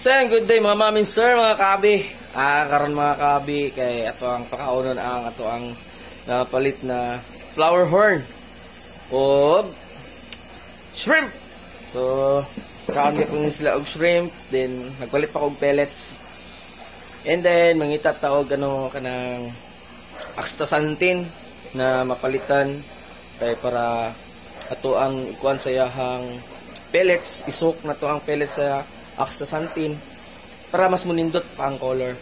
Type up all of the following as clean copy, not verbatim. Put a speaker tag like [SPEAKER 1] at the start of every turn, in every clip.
[SPEAKER 1] So yan, good day mga mamin sir, mga kabi. Karon mga kabi, kay ato ang pakaunon ang ato ang napalit na flower horn o shrimp. So, kaon ko sila og shrimp, then nagpalit pa og pellets. And then mangita taog kanang astaxanthin na mapalitan kay para ato ang ikuan sa yahang pellets, isok na to ang pellets sa astaxanthin para mas munindot pa ang color.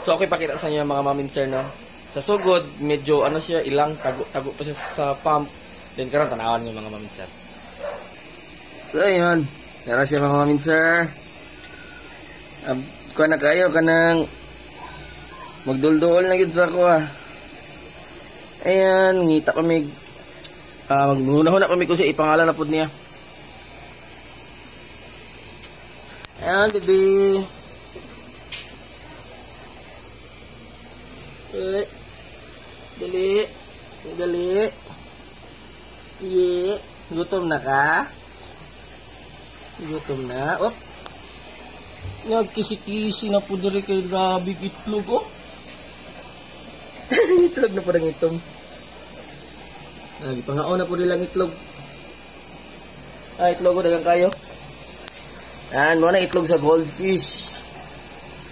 [SPEAKER 1] So okay, pakita sa inyo mga mamin sir, no? Sa sugod medyo siya, ilang tago pa siya sa pump. Then karon tanawan niyo mga mamin sir. So ayun, dara siya mga mamin sir. Kuha na kayo kanang magdulduol na gid sa ko Ayan, ngita kami. Maghuna-huna kami kung siya ipangalan na po niya. Ayan, baby. Dali. Dali. Yeah. Gutom na ka? Gutom na. Op. Nagkisi-kisi na po dali kay grabe itlog, oh. Itlog na po ng itong. Pangaon na po nilang itlog. Itlog ko dagang kayo. Yan, mo na itlog sa goldfish.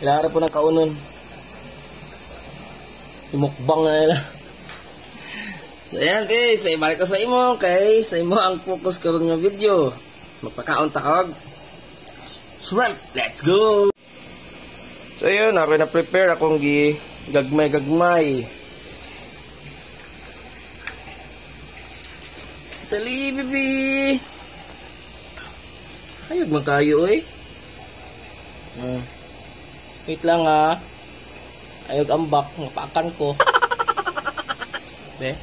[SPEAKER 1] Kailangan po ng kaunon. Imukbang na nila. So yan guys, balik ko sa imo. Okay, sa imo ang focus karon nga video. Magpakaon takog shrimp. Let's go! So yun, ako na prepare akong gagmay. Dali, baby. Ayog man kayo, eh. Wait lang, ayog ambak, mapakan ko. Be?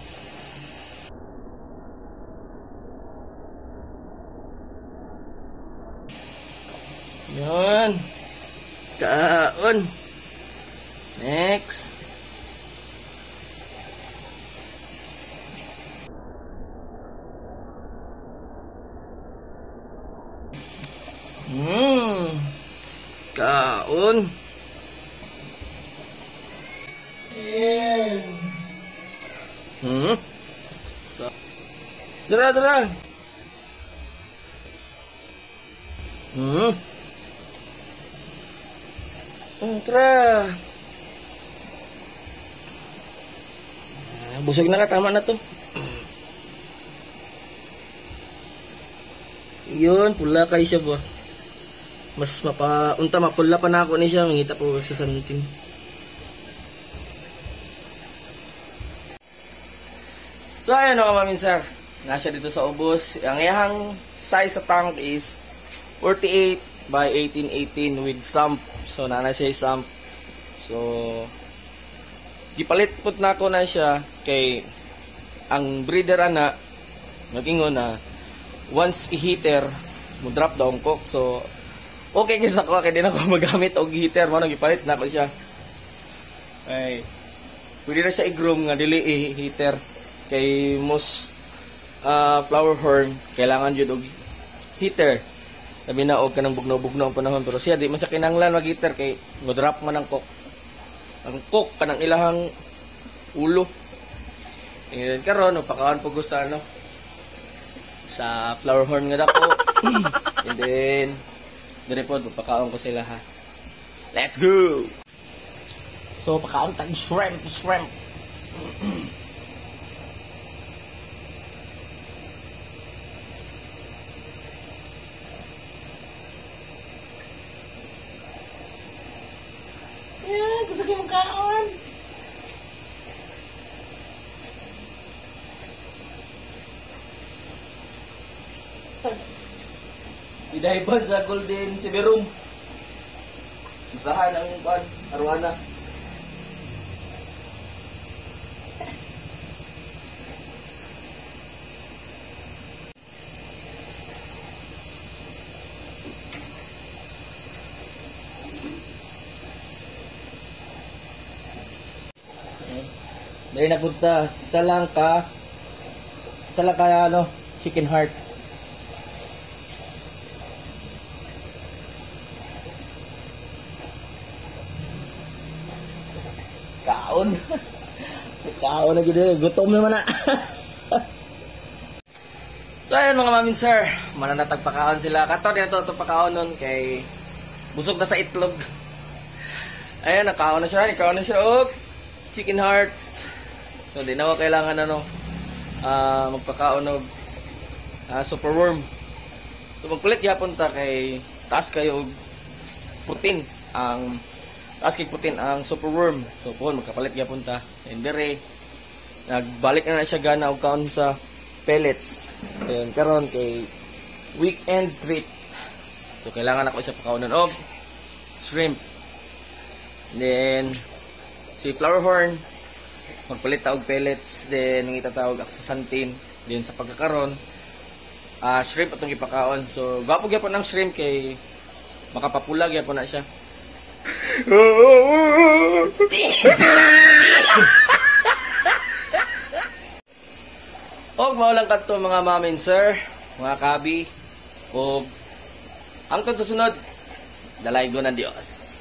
[SPEAKER 1] Yan. Kaon. Next. Kaon. Dara. Tara. Busog na ka, tama na to. Yun, pula kay siya ba. Mas mapula pa na ako ni siya, mangita po sa santin. So ayan mga mamin sir, nasa dito sa ubos. Ang iyang size sa tank is 48 by 1818 with sump. So nana siya sump. So gipalit put na ako na siya kay ang breeder ana nagingon na once i-heater mo drop down cook. So okay kasi ako kay di na ako magamit og heater, mo nang gipalit na ako siya. Ay pwede na siya i-groom nga dili i-heater kay most flower horn kailangan jud og heater. Sabi na og kanang bugnaw-bugnaw ang panahon, pero siya di man sa kinanglan mag-heater kay mo-drop man ang cook. Ang cook kanang ilahang ulo. And karon pakaon po ko sa sa flower horn nga dako. And then dire po pakaon ko sila ha. Let's go. So pakaon tag shrimp. Gusto ko yung kaon. Idahibad sa Golden Siberum. Isahan ang arwana. Dali na punta. Salangka chicken heart. Kaon. Kaon na gid, gutom naman na. So ayun mga mamin sir, mananatag pakaon sila. Kato dito to pakaon nun kay busog na sa itlog. Ayun, nakaon na siya, og chicken heart. So di na kailangan magpakaon og super worm. So magpalit gyapon ta kay taas kayo og protein ang super worm. So pon magkapalit gyapon ta. And dire nagbalik na siya gana og kaon sa pellets. Ayun, karon kay weekend treat. So kailangan ako siya pakaunon og shrimp. Then si flower horn magpalit ta og pellets, then ang itatawag aksasantin. Then sa pagkakaron shrimp atong ipakaon. So gapo gyapon ang shrimp kay makapapulag gyapon na siya. Og maulang kadto mga mamin sir, mga kabi, og ang susunod, dalaygo ng Dios.